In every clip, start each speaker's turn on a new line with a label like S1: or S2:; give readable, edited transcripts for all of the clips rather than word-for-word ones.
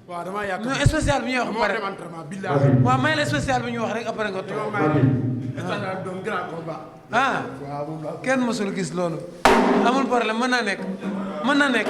S1: waaw damaa yàq
S2: non spécial bi ñuy wax pare waaw may la spécial bi ñuy wax rek après nga toog ah kenn mësul gis loolu amul problème mën naa nekk mën na nekk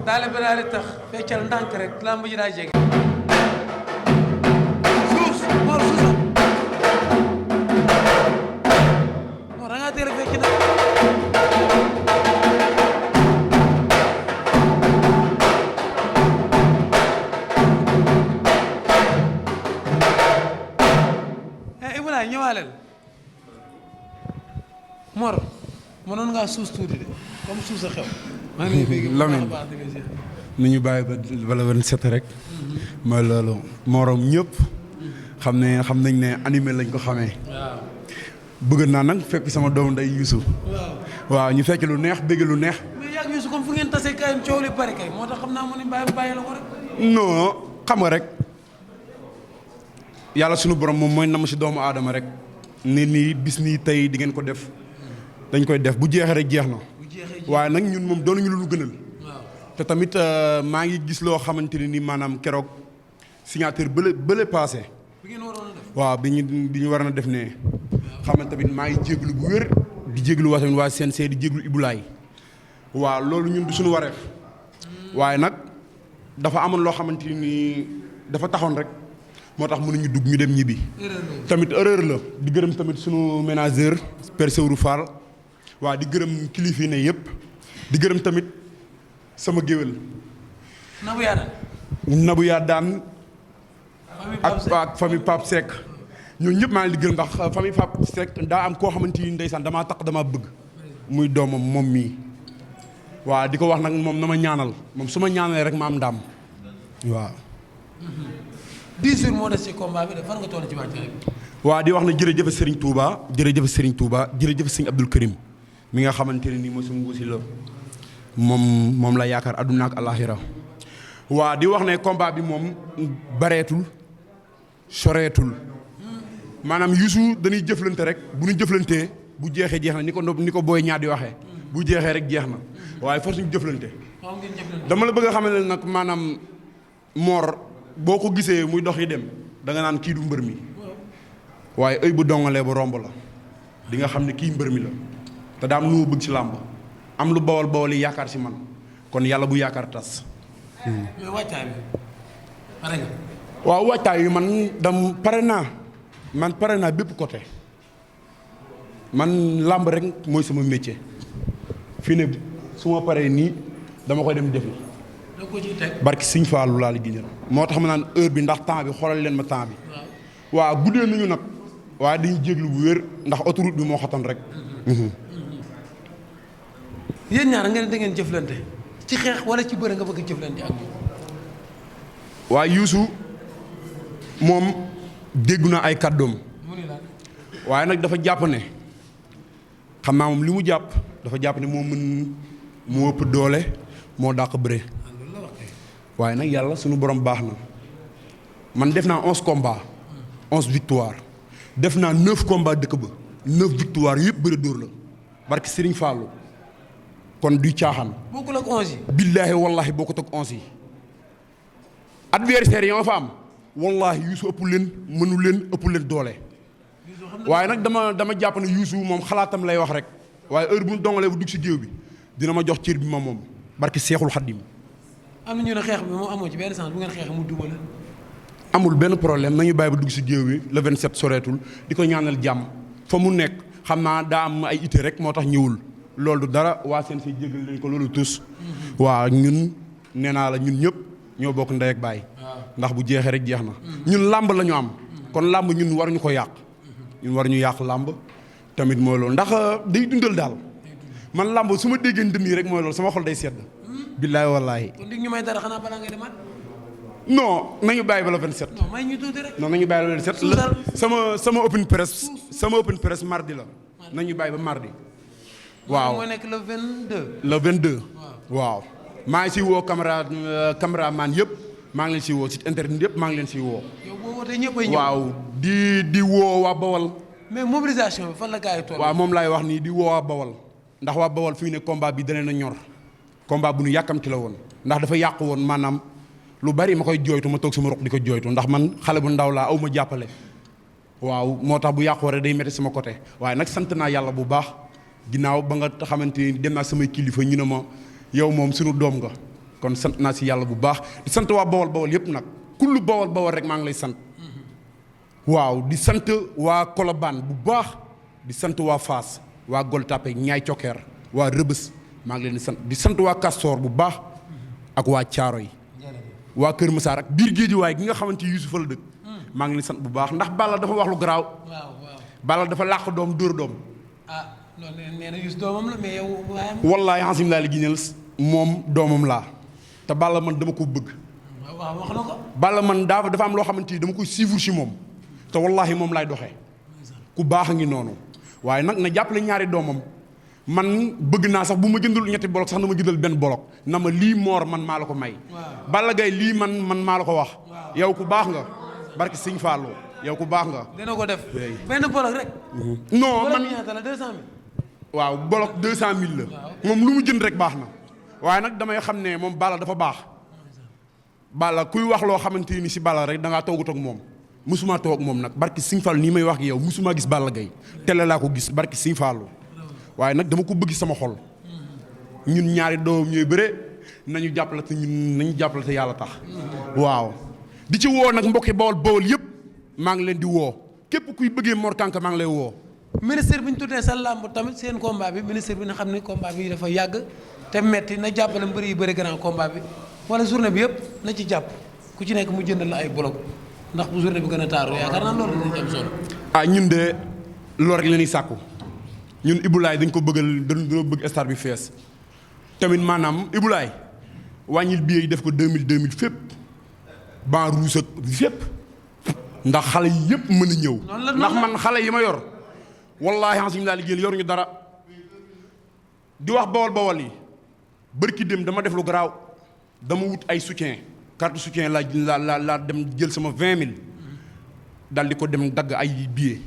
S2: daale bi daal di tax feccal ndànk rek lamb ji daa jege suus moor suusa moor da ngaa teel a fecc na Ibulaay ñëwaaleel Mor mënoon ngaa suus tuuti de comme suusa xew
S1: Lamine ni ñu bàyyi ba la 27 rek mooy loolu morom ñëpp xam nañ ne animé lañ ko xamee bëgg naa nag fekk sama doom nday Youssou waaw ñu fekk lu neex bëgg lu neex
S2: mais yàgg Youssou comme fu ngeen tasee kayam coow li bari kay moo tax xam naa mu ne bàyyi la ko rek
S1: non xam nga rek yàlla sunu borom moom mooy nam si doomu aadama rek nit nii bis nii tey di ngeen ko def dañ koy def bu jeexee rek jeex na waaye nag ñun moom doonuñu lu gënal te tamit maa ngi gis loo xamante ne ni maanaam keroog signature bële passé waaw bi ñu war a def ne xam nga tamit maa ngi jéglu bu wér di jéglu waa tamit waa CNG di jéglu Ibulaay waaw loolu ñun du suñu wareef waaye nag dafa amoon loo xamante ni dafa taxoon rek moo tax mënuñu dugg ñu dem ñibbi tamit erreur la di gërëm tamit suñu ménageur Père Sewru Fall waaw di gërëm kilifa ne yëpp di gërëm tamit sama géwél Nabou Yadane ak famille Pape Seck ñooñu ñëpp maa ngi di gërëm ndax famille Pape Seck daa am koo xamante ni ndeysaan damaa tax damaa bëgg muy doomam moom mii waaw di ko wax nag moom na ma ñaanal moom su ma ñaanalee rek ma am ndam waaw
S2: 10 jours moo des ci combat bi de fan nga toll ci wàcc rek
S1: waaw di wax na jërëjëf Serigne Touba jërëjëf Serigne Touba jërëjëf Serigne Abdoul Karim mi nga xamante ne nii mooy sama nguusi la moom la yaakaar àdduna ak àllaaxira waa di wax ne combat bi moom bareetul soreetul maanaam Youssou dañuy jëflante rek bu ñu jëflantee bu jeexee jeex na ni ko booy ñaar di waxee bu jeexee rek jeex na waaye force ñu jëflante dama la bëgg a xamal ne nag maanaam Mor boo ko gisee muy dox yi dem da nga naan kii du mbër mi waaye ëy bu dongalee ba romb la di nga xam ne kii mbër mi la te daam lu ma bëgg ci làmb am lu bawal yi yaakaar si man kon yàlla bu yaakaar tas.
S2: mais waajtaay bi pare nga.
S1: waaw waajtaay yi man pare naa bépp côté man làmb rek mooy sama métier fii ne su ma paree nii dama koy dem defi.
S2: da ko ciy teg.
S1: barki Sëñ Fallu laa la giñal moo tax ma naan heure bi ndax temps bi xoolal leen ma temps bi. waaw guddee nañu nag waaye dañuy jéglu bu wér ndax autoroute bi moo xatoon rek.
S2: yéen ñaar ngeen da ngeen jëflante ci xeex wala ci bëre nga bëgg a jëflante ak moom.
S1: waaye Youssou moom déggu na ay kàddoom waaye nag dafa jàpp ne xam naa moom li mu jàpp dafa jàpp ne moo ëpp doole moo dàq bëre waaye nag yàlla suñu borom baax na man def naa 11 combats 11 victoire def naa 9 combats dëkk ba 9 victoire yëpp bëre dóor la barki Serigne Fallou kon du caaxaan.
S2: bokkul ak 11 yi.
S1: billaahi wallaahi bokkut ak 11 yi adversaire yi ma fa am wallaahi Youssou ëpp leen mënu leen ëpp leen doole waaye nag dama jàpp ne Youssou moom xalaatam lay wax rek waaye heure bu mu dongalee bu dugg si géew bi dina ma jox cër bi ma moom barki Seexul Xaddim.
S2: am na ñu ne xeex bi moom amoo ci benn sens bu ngeen xeex mu duma la.
S1: amul benn problème nañu bàyyi ba dugg si géew bi le 27 soreetul di ko ñaanal jàmm fa mu nekk xam naa daa am ay ité rek moo tax ñëwul loolu du dara waa seen say jégal leen ko loolu tus waa ñun nee naa la ñun ñëpp ñoo bokk ndey ak baay ndax bu jeexee rek jeex na ñun làmb la ñu am kon làmb ñun waruñu ko yàq ñun waruñu yàq làmb tamit mooy loolu ndax day dundal daal man làmb su ma déggee ndëm yi rek mooy loolu sama xol day sedd billaahi wallaahi
S2: kon dig ñu may dara xanaa balaa ngay demaat.
S1: non nañu bàyyi ba la 27.
S2: non may ñu tuuti rek.
S1: non nañu bàyyi ba la 27 sama open press mardi la nañu bàyyi ba mardi. waaw
S2: moo nekk le 22.
S1: le 22. waaw maa ngi siy woo caméraman yëpp maa ngi leen siy woo site internet yëpp maa ngi leen siy woo.
S2: yow boo wootee ñëpp ay ñëw.
S1: waaw di woo waa Bawol.
S2: mais mobilisation bi fan la gars yi toll.
S1: waaw moom laay wax nii di woo waa Bawol ndax waa Bawol fi mu ne combat bi dana na ñor combat bu nu yàkkamti la woon ndax dafa yàqu woon maanaam lu bari ma koy jooytu ma toog sama roq di ko jooytu ndax man xale bu ndaw laa aw ma jàppale. waaw moo tax bu yàqu rek day métti sama côté waaye nag sant naa yàlla bu baax ginnaaw ba nga xamante ni dem naa samay kilifa ñu ne ma yow moom sunu doom nga kon sant naa si yàlla bu baax di sant waa Bawol yëpp nag kullu Bawol rek maa ngi lay sant. waaw di sant waa Colobane bu baax di sant waa Fass waa Gueule Tapée Niayes Thioker waa Rebeuss maa ngi leen di sant waa Castor bu baax ak waa Thiaroye waa Kër Massar ak biir Guédiawaye gi nga xamante ni Youssouf la dëkk maa ngi leen sant bu baax ndax Balla dafa wax lu garaaw.
S2: waaw
S1: Balla dafa làq doom dóor doom.
S2: ah loolu nee na Youssou doomam la mais yow waayam.
S1: wallaahi xasim laa la giñal moom doomam laa te Balla man dama ko bëgg.
S2: waaw wax na ko.
S1: Balla man dafa am loo xamante ni dama koy suivre si moom te wallaahi moom laay doxee ku baax a ngi noonu waaye nag na jàppale ñaari doomam man bëgg naa sax bu ma jëndul ñetti bolok sax na ma jëndal benn bolok na ma lii moor man maa la ko may. Balla Gaye lii man maa la ko wax. yow ku baax nga barki Sëñ Fallou yow ku baax nga.
S2: dina ko def benn bolok rek.
S1: non man
S2: ñaata la 200000.
S1: waaw bolok 200000 la. moom lu mu jënd rek baax na waaye nag damay xam ne moom Balla dafa baax. Balla kuy wax loo xamante ni si Balla rek da ngaa toogut ak moom musuma toog moom nag barki Sëñ Fallou nii may wax ak yow musuma gis Balla Gaye télé laa ko gis barki Sëñ Fallou waaye nag dama ko bëgg sama xol ñun ñaari doom ñooy bëre nañu jàppalate yàlla tax waaw di ci woo nag mbokki Bawol yëpp maa ngi leen di woo képp kuy bëggee Mor Kànka maa ngi lay woo.
S2: ministre bi ñu tuddee sa làmb tamit seen combat bi ministre bi na xam ne combat bi dafa yàgg te metti na jàppale mbër yi bëri grand combat bi wala journée bi yëpp na ci jàpp ku ci nekk mu jëndal la ay bloc ndax bu journée bi gën a taaru yaakaar naa loolu dina ci am solo.
S1: ñun de loolu rek la ñuy sàkku ñun Ibulaay dañ ko dañoo bëgg stade bi fees tamit maanaam Ibulaay wàññil billet yi def ko 2000 fépp ban ruus ak fépp ndax xale yi yëpp mën a ñëw. ndax man xale yi ma yor wallaahi xansimu laa liggéeyal yoruñu dara di wax Bawol yi bërki dem dama def lu garaaw dama wut ay soutien carte soutien laa dem jël sama 20000 dal di ko dem dagg ay billet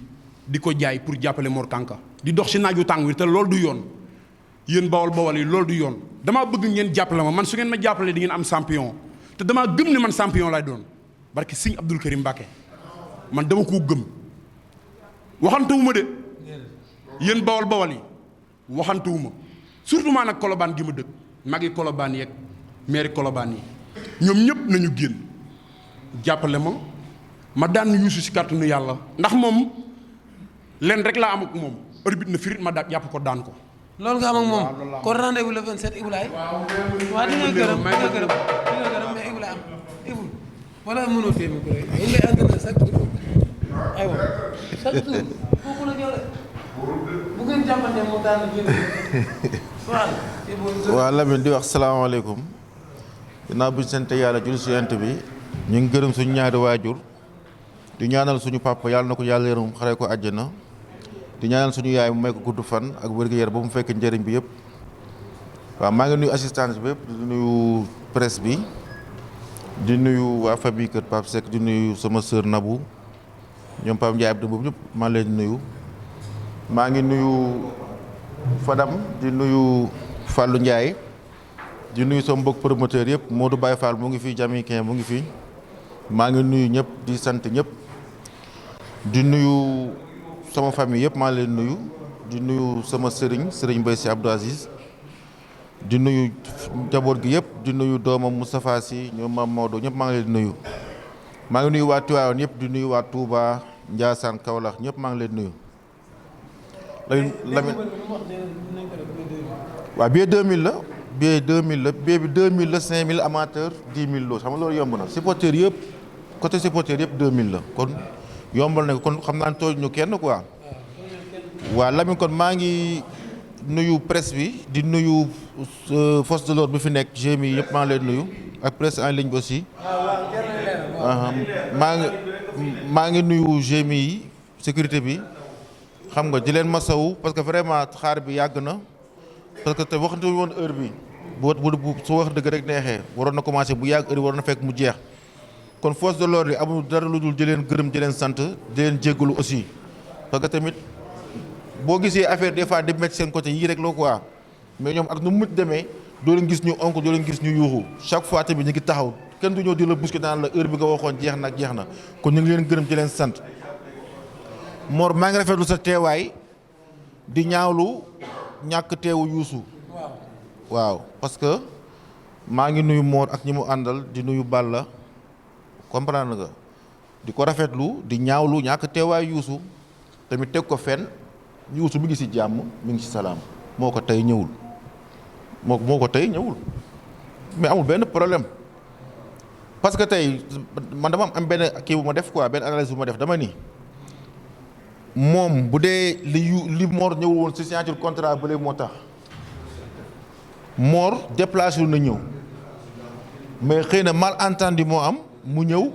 S1: di ko jaay pour jàppale Mor Kànka di dox si naaju tàng wi te loolu du yoon yéen Bawol yi loolu du yoon damaa bëgg ngeen jàppale ma man su ngeen ma jàppalee di ngeen am champion te damaa gëm ne man champion laay doon barke Sëñ Abdul Karim Mbàkke man dama koo gëm waxantewuma de yéen Bawol yi waxantewuma surtout maa nag Colobane gi ma dëkk magi Colobane yeeg maire Colobane yi ñoom ñëpp nañu génn jàppale ma daan Youssou si kàttanu yàlla ndax moom leen rek laa am ak moom arbitre na firit ma jàpp ko daan ko.
S2: loolu nga am ak moom kon rendez-vous le 27 Ibulaay. waaw di nga gërëm mais Ibulaay am Ibul wala mënoo téye micro yi ay ngay entraîné chaque jour aywa chaque jour kooku la ñëw de bu ngeen jàppante mu daan jël
S3: waaw Lamine di wax salaamaaleykum ginnaaw bu ñu sant yàlla jul si yent bi ñu ngi gërëm suñu ñaari waajur di ñaanal suñu papa yàlla na ko yàlla yërëm xare ko àjjana di ñaanal suñu yaay mu may ko gudd fan ak wér-gu-yaram ba mu fekk njëriñ bi yëpp waaw maa ngi nuyu assistance bi yëpp di nuyu presse bi di nuyu waa famille kër Pape Seck di nuyu sama sœur Nabou ñoom Pape Ndiaye Abdou boobu ñëpp maa leen nuyu maa ngi nuyu Fadam di nuyu Fallou Ndiaye di nuyu sama mbokk promoteur yëpp Modou Baye Fall mu ngi fi Jamicain mu ngi fi maa ngi nuyu ñëpp di sant ñëpp di nuyu sama famille yëpp maa leen nuyu di nuyu sama sëriñ Mbaye Sy Abdou Aziz di nuyu njaboot gi yëpp di nuyu doomam Moustapha Sy ñoom Mame Maodo ñëpp maa ngi leen nuyu maa ngi nuyu waa Tivaouane yëpp di nuyu waa Touba Ndiassane Kaolack ñëpp maa ngi leen nuyu Lamine waaw billet 2000 la billet 2000 la billet bi 2000 la 5000 amateur 10 000 loolu xam nga loolu yomb na supporter yëpp côté supporter yëpp 2000 la kon yombal na kon xam naa ne tooj ñu kenn quoi waaw Lamine kon maa ngi nuyu presse bi di nuyu force de l'ordre bi fi nekk GMI yëpp maa ngi leen nuyu ak presse en ligne bi aussi maa ngi nuyu GMI yi sécurité bi xam nga di leen masawu parce que vraiment xaar bi yàgg na parce que te waxtu woon heure bi bu su wax dëgg rek neexee waroon na commencé bu yàgg heure bi waroon na fekk mu jeex kon force de l'ordre yi amul dara lu dul di leen gërëm di leen sant di leen jéggalu aussi parce que tamit boo gisee affaire des fois di métti seen côté yii rek la quoi mais ñoom ak nu mu demee doo leen gis ñu onk doo leen gis ñu yuuxu chaque fois tamit ñu ngi taxaw kenn du ñëw di la bousculer naan la heure bi nga waxoon jeex na kon ñu ngi leen gërëm di leen sant Mor maa ngi rafetlu sa teewaay di ñaawlu ñàkk teewu Youssou waaw parce que maa ngi nuyu Mor ak ñi mu àndal di nuyu Balla comprendre nga di ko rafetlu di ñaawlu ñàkk teewaay Youssou tamit teg ko fenn Youssou mi ngi ci jàmm mi ngi ci salaam moo ko tey ñëwul mais amul benn problème parce que tey man dama am benn kii bu ma def quoi benn analyse bu ma def dama ni moom bu dee li Mor ñëwul woon ci signature contrat ba léegi moo tax Mor déplacé wu na ñëw mais xëy na malentendu moo am mu ñëw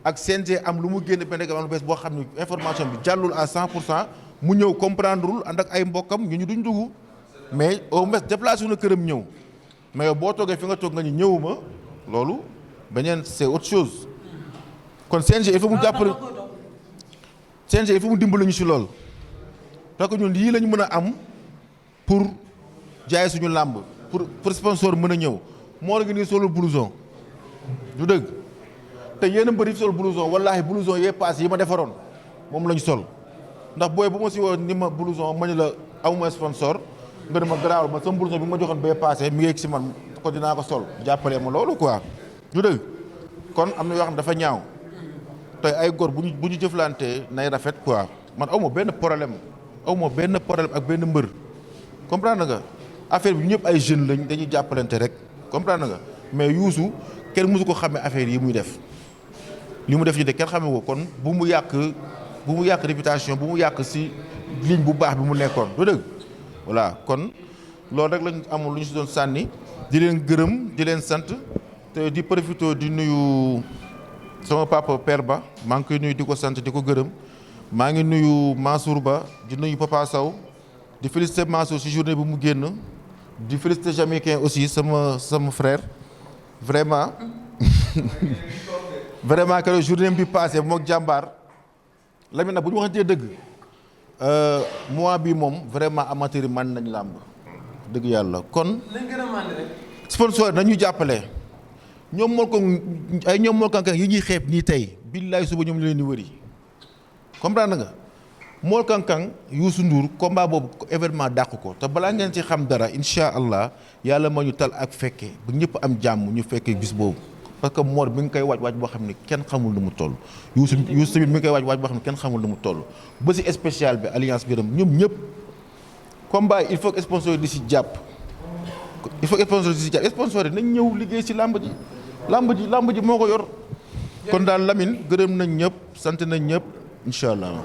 S3: ak CNG am lu mu génn benn règlement bu bees boo xam ne information bi jàllul à 100% mu ñëw comprendrewul ànd ak ay mbokkam ñu duñ dugg mais au moins déplacé wu na këram ñëw mais yow boo toogee fi nga toog nga ñu ñëwuma loolu beneen c'est autre chose kon CNG il faut mu jàppale CNG il faut mu dimbali ñu si loolu parce que ñun yii la ñu mën a am pour jaay suñu làmb pour sponsor mën a ñëw moo ngi nii solo blouson du dëgg te yéen a mbëri sol blouson wallaahi blouson yee paase yi ma defaroon moom la ñu sol ndax booy bu ma si woon ni ma blouson ma ñu la amuma sponsor nga ne ma garaawul ma sama blouson bi ma joxoon bee paase mi ngi si man ko dinaa ko sol jàppalee ma loolu quoi du dëgg kon am na yoo xam ne dafa ñaaw tey ay góor bu ñu jëflantee nay rafet quoi man aw ma benn problème ak benn mbër comprendre nga affaire bi ñëpp ay jeunes lañ dañuy jàppalante rek comprendre nga mais Youssou kenn mësu ko xamee affaire yi muy def li mu def ñu de kenn xamee ko kon bu mu yàq réputation bu mu yàq si ligne bu baax bi mu nekkoon du dëgg voilà kon loolu rek lañ amul lu ñu si doon sànni di leen gërëm di leen sant te di profité di nuyu sama papa Père Ba maa ngi koy nuyu di ko sant di ko gërëm maa ngi nuyu Mansour Ba di nuyu Papa Sow di féliciter Mansour si journée bi mu génn di féliciter Jamicain aussi sama frère vraiment vraiment que journée bi passé mook jàmbaar Lamine nag bu ñu waxantee dëgg mois bi moom vraiment amateur yi mën nañ làmb dëgg yàlla kon sponsor nañu jàppale ñoom mool ko yi ñuy xeeb nii tey billaay suba ñoom ñu leen di wëri comprendre nga Mor Kang Kang Youssou Ndour combat boobu événement dàq ko te balaa ngeen ci xam dara incha allah yàlla ma ñu tal ak fekke ba ñëpp am jàmm ñu fekkee bis boobu parce que Mor bi nga koy waaj boo xam ne kenn xamul nu mu toll. Youssou tamit mi ngi koy waaj boo xam ne kenn xamul nu mu toll ba si spécial bi alliance biram ñoom ñëpp combat il faut que sponsor di si jàpp. il faut que sponsor yi nañ ñëw liggéey si làmb ji moo ko yor kon daal Lamine gërëm nañ ñëpp sant nañ ñëpp incha allah.